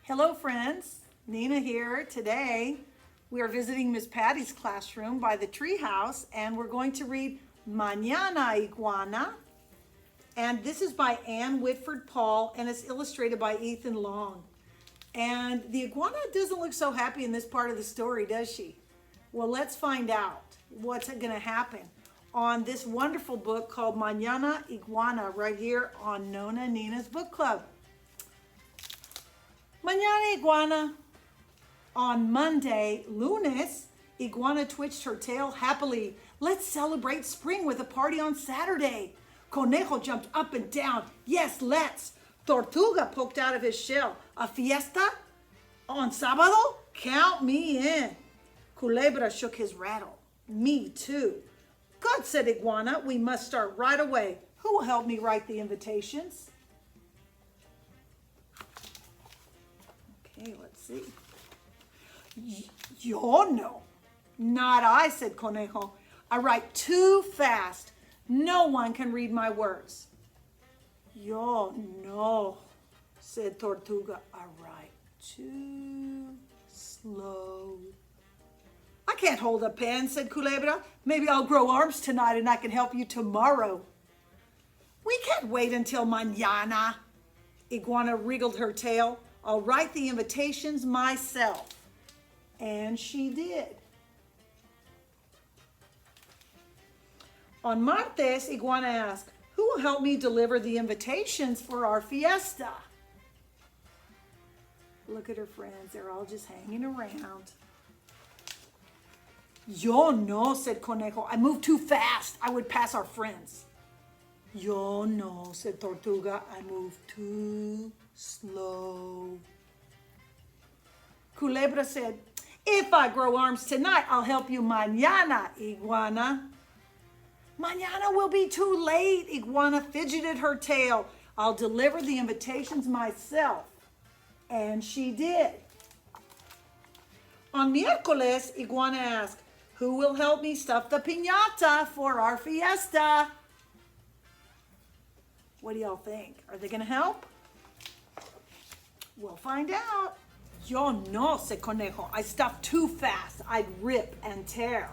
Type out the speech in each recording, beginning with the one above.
Hello friends, Nina here. Today we are visiting Miss Patty's classroom by the treehouse and we're going to read Mañana Iguana. And this is by Whitford Paul and it's illustrated by Ethan Long. And the iguana doesn't look so happy in this part of the story, does she? Well, let's find out what's going to happen on this wonderful book called Mañana Iguana right here on Nona Nina's Book Club. Mañana Iguana. On Monday, lunes, Iguana twitched her tail happily. Let's celebrate spring with a party on Saturday. Conejo jumped up and down. Yes, let's. Tortuga poked out of his shell. A fiesta? On sábado? Count me in. Culebra shook his rattle. Me too. Good, said Iguana. We must start right away. Who will help me write the invitations? Okay, let's see. Yo no. Not I, said Conejo. I write too fast. No one can read my words. Yo no, said Tortuga. I write too slow. I can't hold a pen, said Culebra. Maybe I'll grow arms tonight and I can help you tomorrow. We can't wait until mañana. Iguana wriggled her tail. I'll write the invitations myself. And she did. On martes, Iguana asked, who will help me deliver the invitations for our fiesta? Look at her friends. They're all just hanging around. Yo no, said Conejo. I move too fast. I would pass our friends. Yo no, said Tortuga. I move too slow. Culebra said, if I grow arms tonight, I'll help you mañana, Iguana. Mañana will be too late, Iguana fidgeted her tail. I'll deliver the invitations myself. And she did. On miércoles, Iguana asked, who will help me stuff the piñata for our fiesta? What do y'all think? Are they going to help? We'll find out. Yo no, said Conejo. I stuff too fast. I'd rip and tear.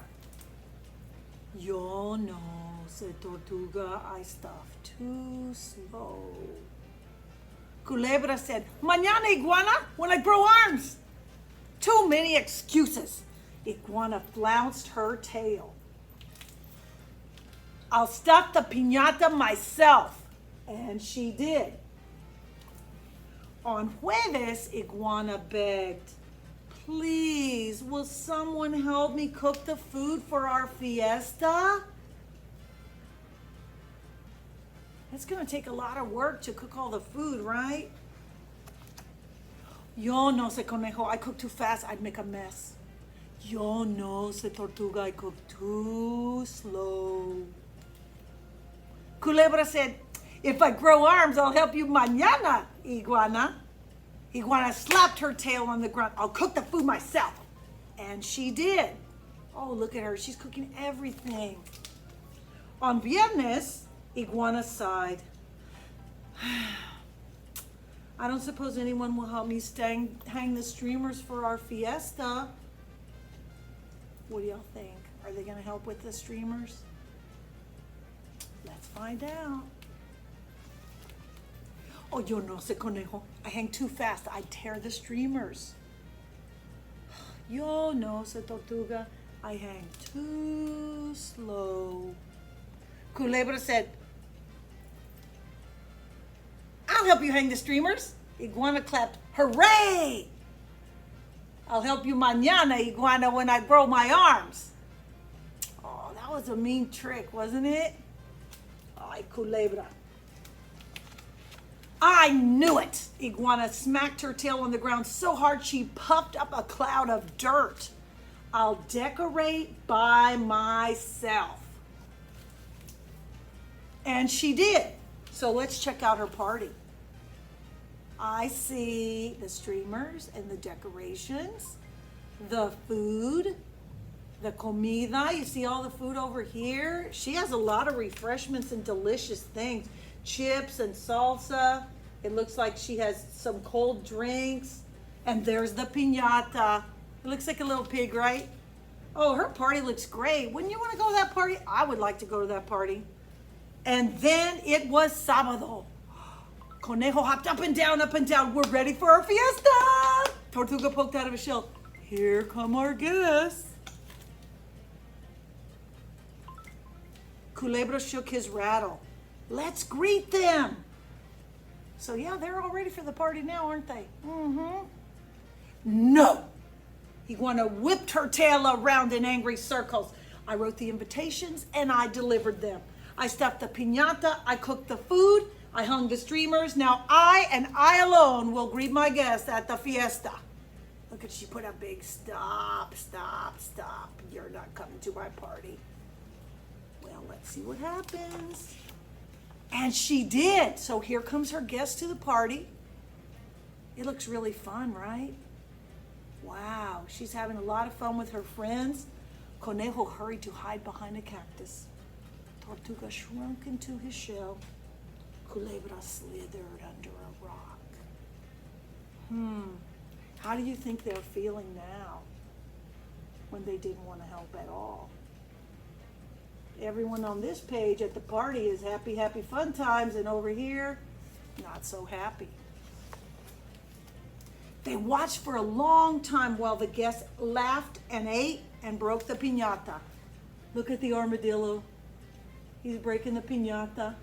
Yo no, said Tortuga. I stuff too slow. Culebra said, mañana, Iguana, when I grow arms. Too many excuses. Iguana flounced her tail. I'll stuff the piñata myself. And she did. On jueves, Iguana begged, please, will someone help me cook the food for our fiesta? It's going to take a lot of work to cook all the food, right? Yo no, said Conejo. I cook too fast. I'd make a mess. Yo no, said Tortuga. I cook too slow. Culebra said, if I grow arms, I'll help you mañana, Iguana. Iguana slapped her tail on the ground. I'll cook the food myself. And she did. Oh, look at her. She's cooking everything. On viernes, Iguana sighed. I don't suppose anyone will help me hang the streamers for our fiesta. What do y'all think? Are they going to help with the streamers? Let's find out. Oh, yo no, said Conejo. I hang too fast. I tear the streamers. Yo no, said Tortuga. I hang too slow. Culebra said, I'll help you hang the streamers. Iguana clapped, hooray! I'll help you mañana, Iguana, when I grow my arms. Oh, that was a mean trick, wasn't it? Ay, Culebra. I knew it! Iguana smacked her tail on the ground so hard she puffed up a cloud of dirt. I'll decorate by myself. And she did. So let's check out her party. I see the streamers and the decorations, the food, the comida. You see all the food over here? She has a lot of refreshments and delicious things. Chips and salsa. It looks like she has some cold drinks. And there's the piñata. It looks like a little pig, right? Oh, her party looks great. Wouldn't you want to go to that party? I would like to go to that party. And then it was sábado. Conejo hopped up and down, up and down. We're ready for our fiesta. Tortuga poked out of his shell. Here come our guests. Culebra shook his rattle. Let's greet them. So yeah, they're all ready for the party now, aren't they? Mm-hmm. No. Iguana whipped her tail around in angry circles. I wrote the invitations and I delivered them. I stuffed the piñata, I cooked the food, I hung the streamers. Now I and I alone will greet my guests at the fiesta. Look at, she put a big stop. You're not coming to my party. Well, let's see what happens. And she did. So here comes her guest to the party. It looks really fun, right? Wow, she's having a lot of fun with her friends. Conejo hurried to hide behind a cactus. Tortuga shrunk into his shell. Culebra slithered under a rock. How do you think they're feeling now when they didn't want to help at all? Everyone on this page at the party is happy, happy, fun times, and over here, not so happy. They watched for a long time while the guests laughed and ate and broke the piñata. Look at the armadillo. He's breaking the piñata.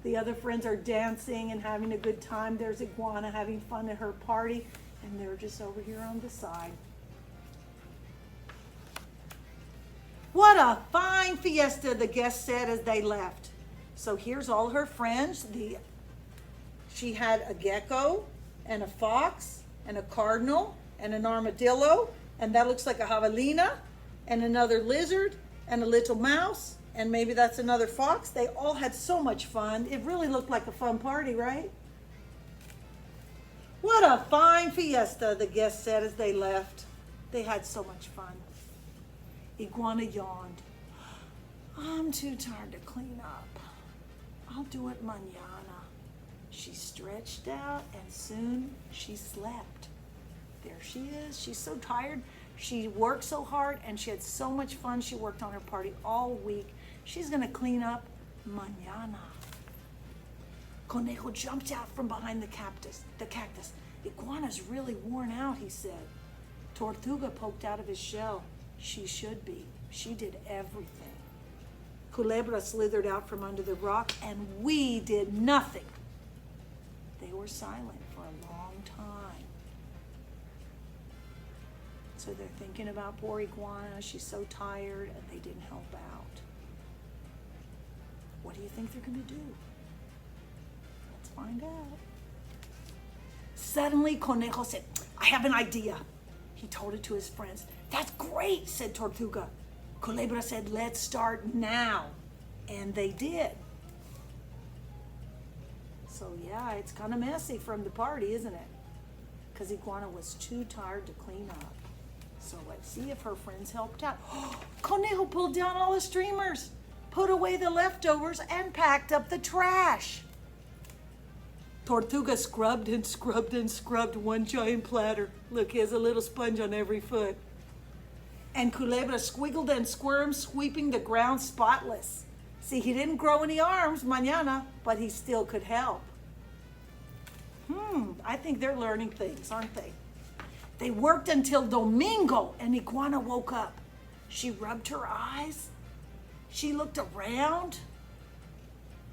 The other friends are dancing and having a good time. There's Iguana having fun at her party, and they're just over here on the side. What a fine fiesta, the guests said as they left. So here's all her friends. She had a gecko and a fox and a cardinal and an armadillo, and that looks like a javelina, and another lizard and a little mouse, and maybe that's another fox. They all had so much fun. It really looked like a fun party, right? What a fine fiesta, the guests said as they left. They had so much fun. Iguana yawned. I'm too tired to clean up. I'll do it mañana. She stretched out and soon she slept. There she is. She's so tired. She worked so hard and she had so much fun. She worked on her party all week. She's going to clean up mañana. Conejo jumped out from behind the cactus. Iguana's really worn out, he said. Tortuga poked out of his shell. She should be. She did everything. Culebra slithered out from under the rock, and we did nothing. They were silent for a long time. So they're thinking about poor Iguana. She's so tired, and they didn't help out. What do you think they're going to do? Let's find out. Suddenly, Conejo said, I have an idea. He told it to his friends. That's great, said Tortuga. Culebra said, let's start now. And they did. So yeah, it's kind of messy from the party, isn't it? Because Iguana was too tired to clean up. So let's see if her friends helped out. Conejo pulled down all the streamers, put away the leftovers, and packed up the trash. Tortuga scrubbed and scrubbed and scrubbed one giant platter. Look, he has a little sponge on every foot. And Culebra squiggled and squirmed, sweeping the ground spotless. See, he didn't grow any arms mañana, but he still could help. I think they're learning things, aren't they? They worked until Domingo, and Iguana woke up. She rubbed her eyes. She looked around.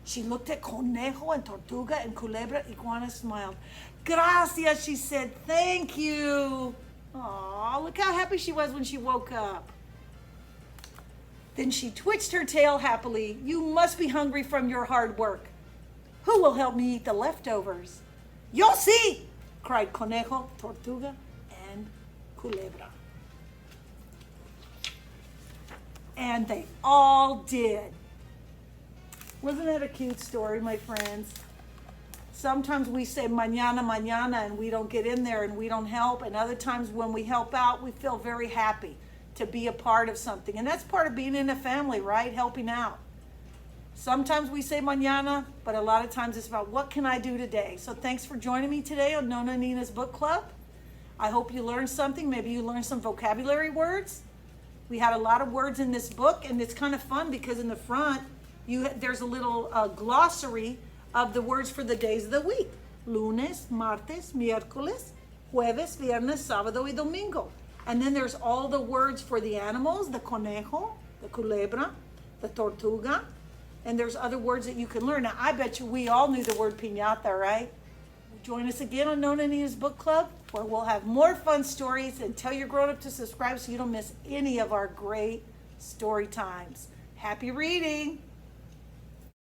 She looked at Conejo and Tortuga and Culebra. Iguana smiled. Gracias, she said. Thank you. Aw, look how happy she was when she woke up. Then she twitched her tail happily. You must be hungry from your hard work. Who will help me eat the leftovers? Yo sí, cried Conejo, Tortuga, and Culebra. And they all did. Wasn't that a cute story, my friends? Sometimes we say mañana, mañana, and we don't get in there and we don't help. And other times when we help out, we feel very happy to be a part of something. And that's part of being in a family, right? Helping out. Sometimes we say mañana, but a lot of times it's about what can I do today. So thanks for joining me today on Nona and Nina's Book Club. I hope you learned something. Maybe you learned some vocabulary words. We had a lot of words in this book, and it's kind of fun because in the front, there's a little glossary of the words for the days of the week. Lunes, martes, miércoles, jueves, viernes, sábado y domingo. And then there's all the words for the animals, the conejo, the culebra, the tortuga, and there's other words that you can learn. Now, I bet you we all knew the word piñata, right? Join us again on Nona and Nina's Book Club, where we'll have more fun stories, and tell your grown-up to subscribe so you don't miss any of our great story times. Happy reading!